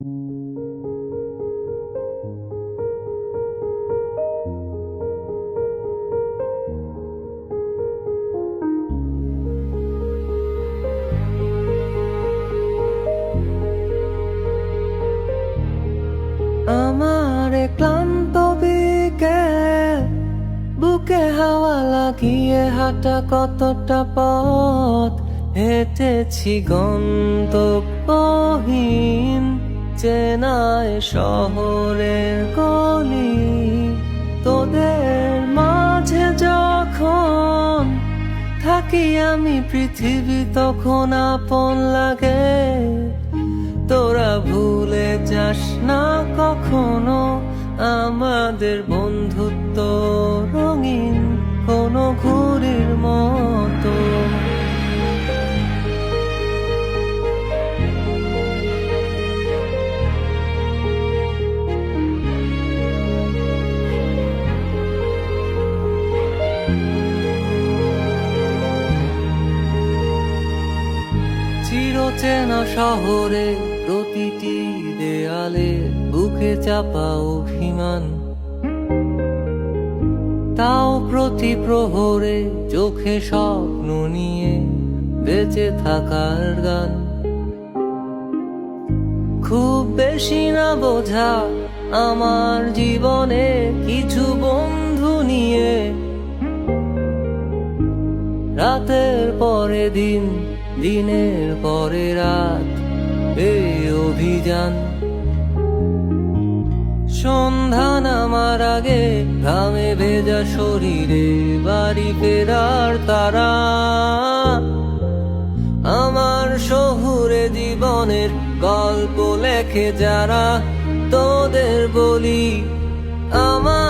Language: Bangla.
আমার ক্লান্ত বিকেল, বুকে হাওয়া লাগিয়ে হাঁটা কতটা পথ হেঁটেছি গন্তব্যহীন চেনায় শহরের গলি। তোদের মাঝে যখন থাকি আমি, পৃথিবী তখন আপন লাগে। তোরা ভুলে যাস না কখনো আমাদের বন্ধুত্ব রঙিন কোনো ঘুড়ির মতো। চিরচেনা শহরে প্রতিটি দেয়ালে বুকে চাপা অভিমান, তাও প্রতি প্রহরে চোখে স্বপ্ন নিয়ে বেঁচে থাকার গান। খুব বেশি না বোঝা আমার জীবনে, কিছু বন্ধু নিয়ে রাতের পরে দিন, দিনের পরে রাত এই অভিযান। সন্ধ্যা নামার আগে ঘামে ভেজা শরীরে বাড়ি ফেরার তারা। আমার শহুরে জীবনের গল্প লেখে যারা, তোদের বলি আমার